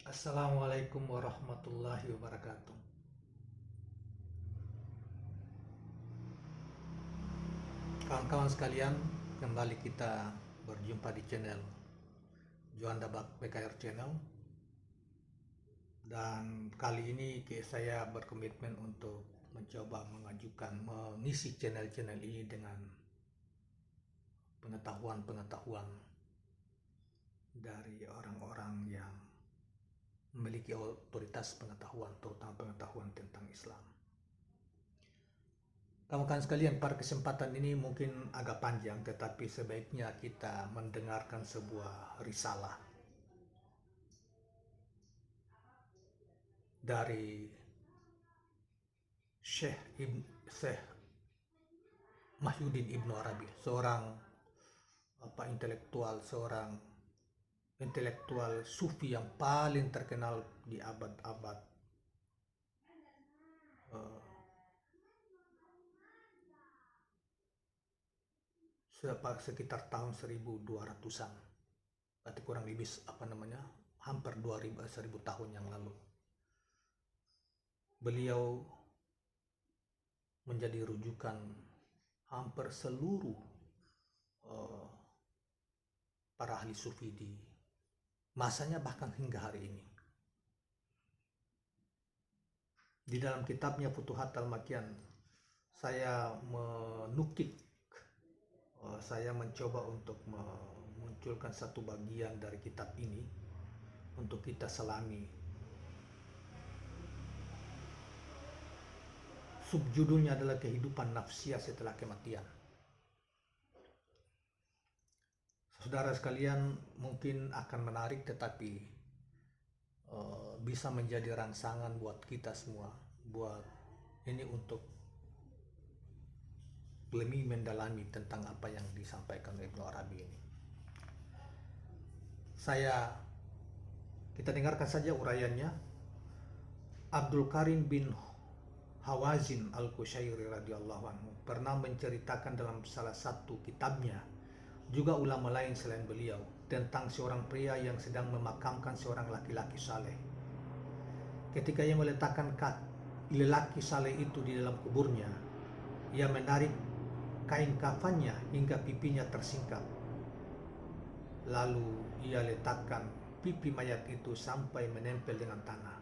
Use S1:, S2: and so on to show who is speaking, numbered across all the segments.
S1: Assalamualaikum warahmatullahi wabarakatuh. Kawan-kawan sekalian, kembali kita berjumpa di channel Juanda BKR Channel. Dan kali ini saya berkomitmen untuk mencoba mengisi channel-channel ini dengan pengetahuan-pengetahuan dari orang-orang yang memiliki otoritas pengetahuan, terutama pengetahuan tentang Islam. Kawan-kawan sekalian, pada kesempatan ini mungkin agak panjang, tetapi sebaiknya kita mendengarkan sebuah risalah dari Syekh Mahyuddin Ibnu Arabi, seorang intelektual sufi yang paling terkenal di abad-abad sekitar tahun 1200-an, berarti kurang lebih hampir 1000 tahun yang lalu. Beliau menjadi rujukan hampir seluruh para ahli sufi di masanya, bahkan hingga hari ini. Di dalam kitabnya Futuhat Al-Makian, saya mencoba untuk memunculkan satu bagian dari kitab ini untuk kita selami. Subjudulnya adalah kehidupan nafsiyah setelah kematian. Saudara sekalian, mungkin akan menarik, tetapi bisa menjadi rangsangan buat kita semua, untuk lebih mendalami tentang apa yang disampaikan Ibnu Arabi ini. Kita dengarkan saja uraiannya. Abdul Karim bin Hawazin Al-Qushairi radhiyallahu anhu pernah menceritakan dalam salah satu kitabnya, juga ulama lain selain beliau, tentang seorang pria yang sedang memakamkan seorang laki-laki saleh. Ketika ia meletakkan lelaki saleh itu di dalam kuburnya, ia menarik kain kafannya hingga pipinya tersingkap. Lalu ia letakkan pipi mayat itu sampai menempel dengan tanah.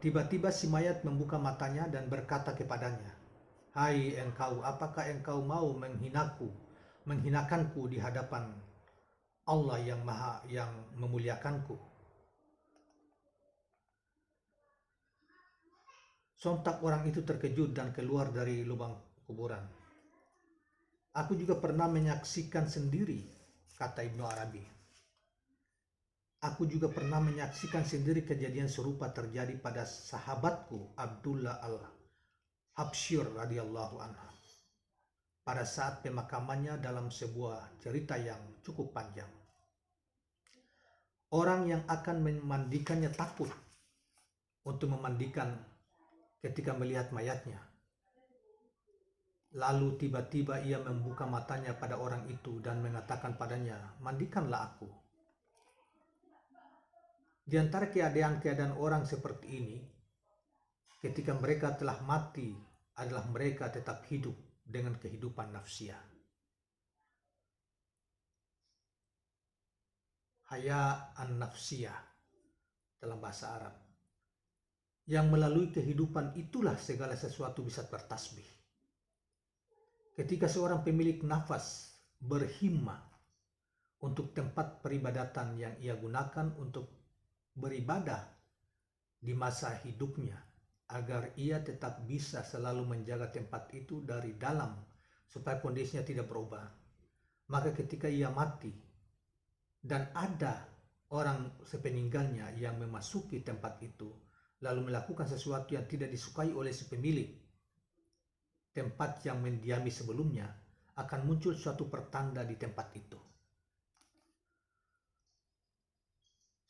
S1: Tiba-tiba si mayat membuka matanya dan berkata kepadanya, "Hai engkau, apakah engkau mau menghinakanku di hadapan Allah yang memuliakanku?" Sontak orang itu terkejut dan keluar dari lubang kuburan. "Aku juga pernah menyaksikan sendiri," kata Ibnu Arabi. "Aku juga pernah menyaksikan sendiri kejadian serupa terjadi pada sahabatku Abdullah Al-Habsyir radhiyallahu anha pada saat pemakamannya dalam sebuah cerita yang cukup panjang. Orang yang akan memandikannya takut untuk memandikan ketika melihat mayatnya. Lalu tiba-tiba ia membuka matanya pada orang itu dan mengatakan padanya, 'Mandikanlah aku.' Di antara keadaan-keadaan orang seperti ini, ketika mereka telah mati, adalah mereka tetap hidup dengan kehidupan nafsiyah. Haya an-nafsiyah dalam bahasa Arab. Yang melalui kehidupan itulah segala sesuatu bisa bertasbih. Ketika seorang pemilik nafas berhimmah untuk tempat peribadatan yang ia gunakan untuk beribadah di masa hidupnya, agar ia tetap bisa selalu menjaga tempat itu dari dalam supaya kondisinya tidak berubah, maka ketika ia mati dan ada orang sepeninggalnya yang memasuki tempat itu lalu melakukan sesuatu yang tidak disukai oleh si pemilik tempat yang mendiami sebelumnya, akan muncul suatu pertanda di tempat itu.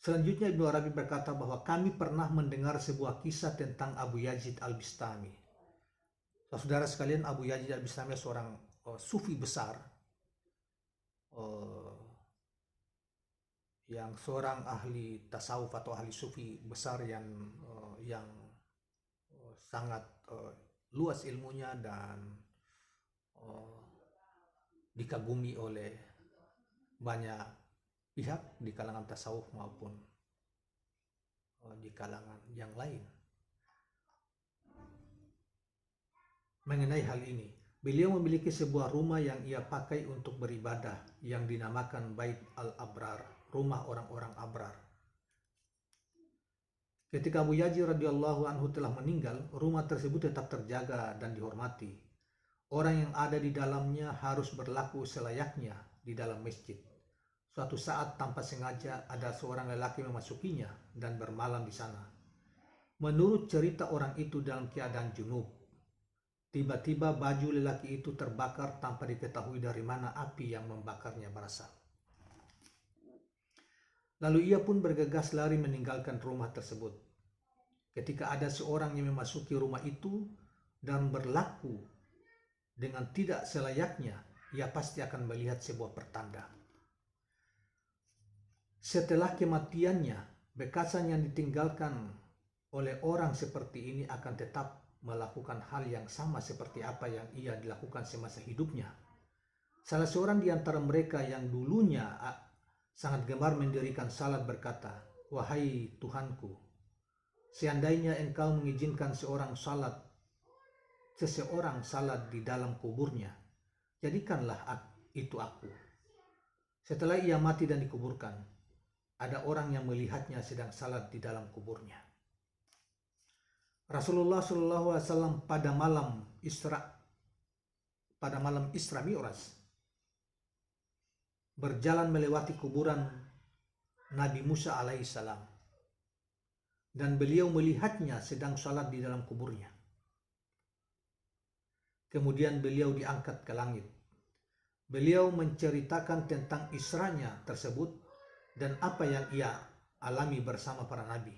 S1: Selanjutnya Ibnu Arabi berkata bahwa kami pernah mendengar sebuah kisah tentang Abu Yazid Al-Bistami. Saudara sekalian, Abu Yazid Al-Bistami seorang sufi besar yang seorang ahli tasawuf atau ahli sufi besar yang sangat luas ilmunya dan eh, dikagumi oleh banyak pihak di kalangan tasawuf maupun di kalangan yang lain. Mengenai hal ini, beliau memiliki sebuah rumah yang ia pakai untuk beribadah yang dinamakan Bait Al-Abrar, rumah orang-orang abrar. Ketika Abu Yazid radhiyallahu anhu telah meninggal, rumah tersebut tetap terjaga dan dihormati. Orang yang ada di dalamnya harus berlaku selayaknya di dalam masjid. Suatu saat tanpa sengaja ada seorang lelaki memasukinya dan bermalam di sana. Menurut cerita orang itu dalam keadaan junub. Tiba-tiba baju lelaki itu terbakar tanpa diketahui dari mana api yang membakarnya berasal. Lalu ia pun bergegas lari meninggalkan rumah tersebut. Ketika ada seorang yang memasuki rumah itu dan berlaku dengan tidak selayaknya, ia pasti akan melihat sebuah pertanda. Setelah kematiannya, bekasan yang ditinggalkan oleh orang seperti ini akan tetap melakukan hal yang sama seperti apa yang ia dilakukan semasa hidupnya. Salah seorang di antara mereka yang dulunya sangat gemar mendirikan salat berkata, "Wahai Tuhanku, seandainya engkau mengizinkan seseorang salat di dalam kuburnya, jadikanlah itu aku." Setelah ia mati dan dikuburkan, ada orang yang melihatnya sedang salat di dalam kuburnya. Rasulullah SAW pada malam Isra Mi'raj berjalan melewati kuburan Nabi Musa alaihissalam dan beliau melihatnya sedang salat di dalam kuburnya. Kemudian beliau diangkat ke langit. Beliau menceritakan tentang Isranya tersebut dan apa yang ia alami bersama para nabi.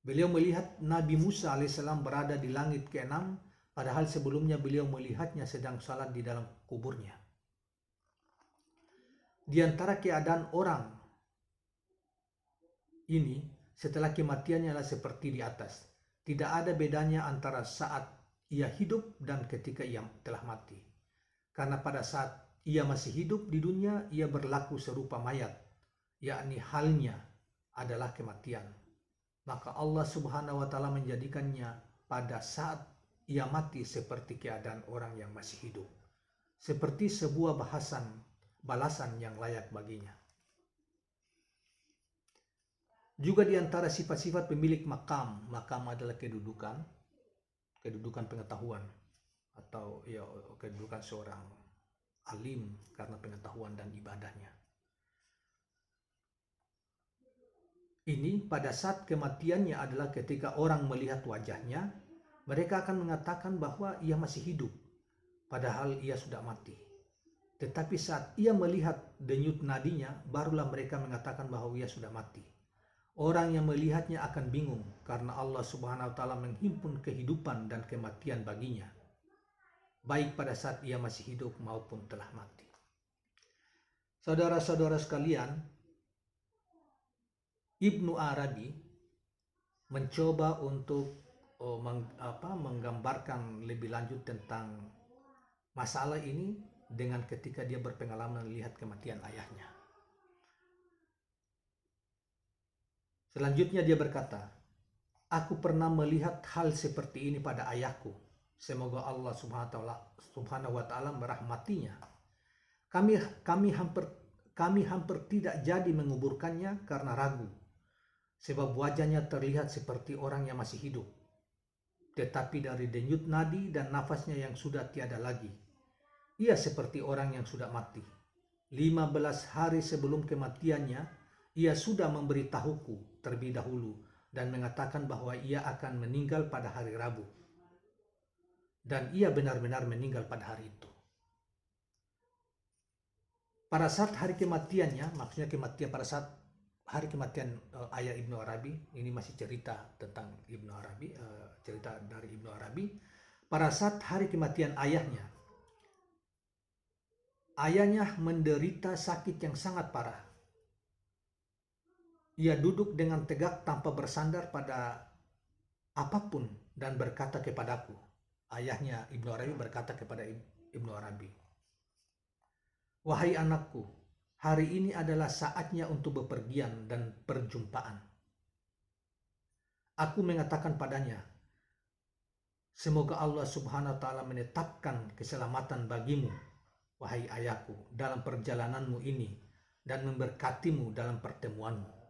S1: Beliau melihat Nabi Musa alaihissalam berada di langit ke-6, padahal sebelumnya beliau melihatnya sedang salat di dalam kuburnya. Di antara keadaan orang ini setelah kematiannya adalah seperti di atas. Tidak ada bedanya antara saat ia hidup dan ketika ia telah mati. Karena pada saat ia masih hidup di dunia, ia berlaku serupa mayat, yakni halnya adalah kematian. Maka Allah Subhanahu wa Ta'ala menjadikannya pada saat ia mati seperti keadaan orang yang masih hidup, seperti sebuah balasan yang layak baginya. Juga di antara sifat-sifat pemilik makam adalah kedudukan pengetahuan atau kedudukan seorang alim karena pengetahuan dan ibadahnya. Ini pada saat kematiannya adalah ketika orang melihat wajahnya, mereka akan mengatakan bahwa ia masih hidup, padahal ia sudah mati. Tetapi saat ia melihat denyut nadinya, barulah mereka mengatakan bahwa ia sudah mati. Orang yang melihatnya akan bingung karena Allah Subhanahu wa Ta'ala menghimpun kehidupan dan kematian baginya, baik pada saat ia masih hidup maupun telah mati. Saudara-saudara sekalian, Ibnu Arabi mencoba untuk menggambarkan lebih lanjut tentang masalah ini dengan ketika dia berpengalaman melihat kematian ayahnya. Selanjutnya dia berkata, "Aku pernah melihat hal seperti ini pada ayahku. Semoga Allah Subhanahu wa Ta'ala merahmatinya. Kami hampir tidak jadi menguburkannya karena ragu, sebab wajahnya terlihat seperti orang yang masih hidup. Tetapi dari denyut nadi dan nafasnya yang sudah tiada lagi, ia seperti orang yang sudah mati. 15 hari sebelum kematiannya, ia sudah memberitahuku terlebih dahulu dan mengatakan bahwa ia akan meninggal pada hari Rabu. Dan ia benar-benar meninggal pada hari itu." Pada saat hari kematiannya, maksudnya pada saat hari kematian ayah Ibnu Arabi, ini masih cerita tentang Ibnu Arabi, cerita dari Ibnu Arabi. Pada saat hari kematian ayahnya menderita sakit yang sangat parah. Ia duduk dengan tegak tanpa bersandar pada apapun dan berkata kepadaku, ayahnya Ibnu Arabi berkata kepada Ibnu Arabi, wahai anakku, hari ini adalah saatnya untuk bepergian dan perjumpaan. Aku mengatakan padanya, semoga Allah Subhanahu wa Ta'ala menetapkan keselamatan bagimu, wahai ayahku, dalam perjalananmu ini dan memberkatimu dalam pertemuanmu.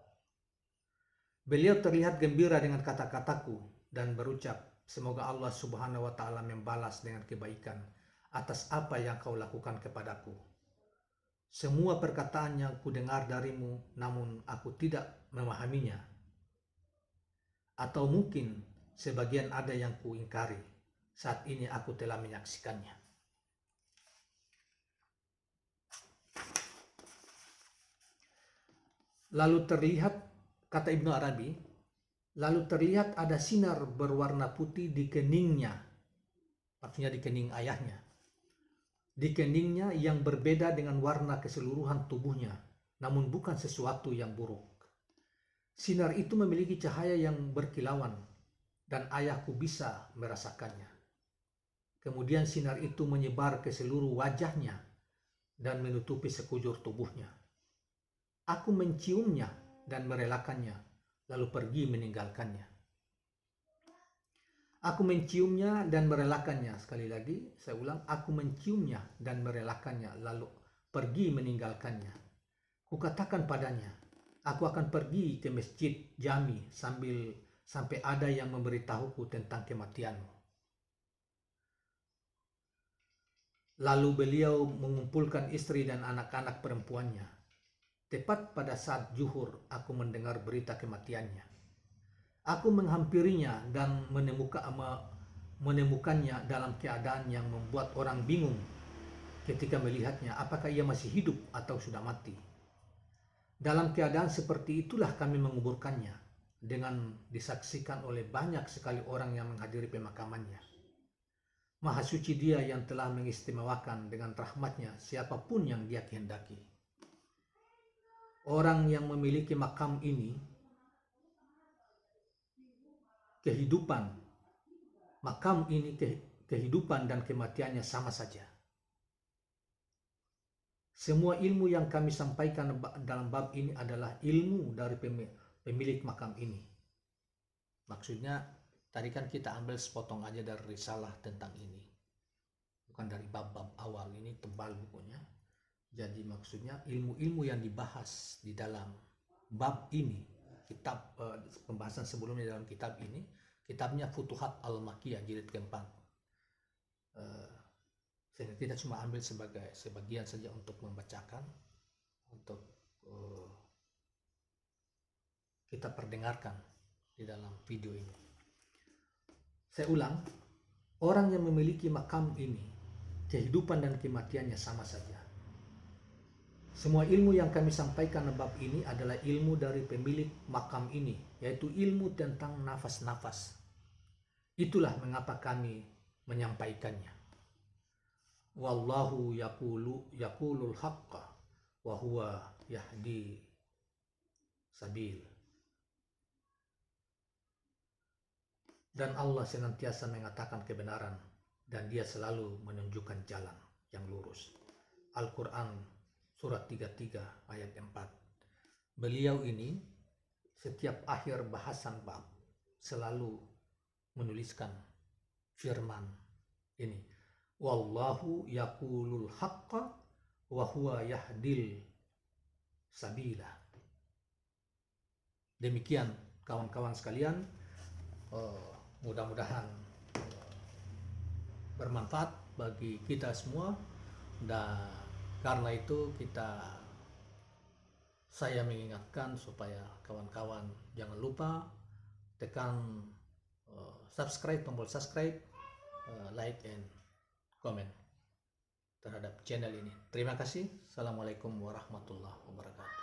S1: Beliau terlihat gembira dengan kata-kataku dan berucap, semoga Allah Subhanahu wa Ta'ala membalas dengan kebaikan atas apa yang kau lakukan kepadaku. Semua perkataan yang kudengar darimu, namun aku tidak memahaminya. Atau mungkin sebagian ada yang kuingkari. Saat ini aku telah menyaksikannya. Lalu terlihat, kata Ibnu Arabi, lalu terlihat ada sinar berwarna putih di keningnya. Maksudnya di kening ayahnya. Di keningnya yang berbeda dengan warna keseluruhan tubuhnya, namun bukan sesuatu yang buruk. Sinar itu memiliki cahaya yang berkilauan, dan ayahku bisa merasakannya. Kemudian sinar itu menyebar ke seluruh wajahnya dan menutupi sekujur tubuhnya. Aku menciumnya dan merelakannya, lalu pergi meninggalkannya. Aku menciumnya dan merelakannya. Sekali lagi, saya ulang, aku menciumnya dan merelakannya, lalu pergi meninggalkannya. Kukatakan padanya, aku akan pergi ke masjid Jami sampai ada yang memberitahuku tentang kematianmu. Lalu beliau mengumpulkan istri dan anak-anak perempuannya. Tepat pada saat zuhur, aku mendengar berita kematiannya. Aku menghampirinya dan menemukannya dalam keadaan yang membuat orang bingung ketika melihatnya, apakah ia masih hidup atau sudah mati. Dalam keadaan seperti itulah kami menguburkannya, dengan disaksikan oleh banyak sekali orang yang menghadiri pemakamannya. Maha suci Dia yang telah mengistimewakan dengan rahmatnya siapapun yang Dia kehendaki. Orang yang memiliki makam ini, kehidupan dan kematiannya sama saja. Semua ilmu yang kami sampaikan dalam bab ini adalah ilmu dari pemilik makam ini. Maksudnya, tadi kan kita ambil sepotong aja dari risalah tentang ini. Bukan dari bab-bab awal, ini tebal bukunya. Jadi maksudnya ilmu-ilmu yang dibahas di dalam bab ini, kitab pembahasan sebelumnya dalam kitab ini, kitabnya Futuhat Al-Makkiyah jilid keempat. Saya tidak cuma ambil sebagian saja untuk membacakan, untuk kita perdengarkan di dalam video ini. Saya ulang, orang yang memiliki makam ini, kehidupan dan kematiannya sama saja. Semua ilmu yang kami sampaikan dalam bab ini adalah ilmu dari pemilik makam ini, yaitu ilmu tentang nafas-nafas. Itulah mengapa kami menyampaikannya. Wallahu yaqulul haqqa wa huwa yahdi sabil. Dan Allah senantiasa mengatakan kebenaran dan Dia selalu menunjukkan jalan yang lurus. Al-Quran Surat 33 ayat 4. Beliau ini setiap akhir bahasan bab selalu menuliskan firman ini. Wallahu yaqulul haqqa wa huwa yahdil sabila. Demikian kawan-kawan sekalian, mudah-mudahan bermanfaat bagi kita semua, dan karena itu saya mengingatkan supaya kawan-kawan jangan lupa tekan subscribe, tombol subscribe, like and comment terhadap channel ini. Terima kasih. Assalamualaikum warahmatullahi wabarakatuh.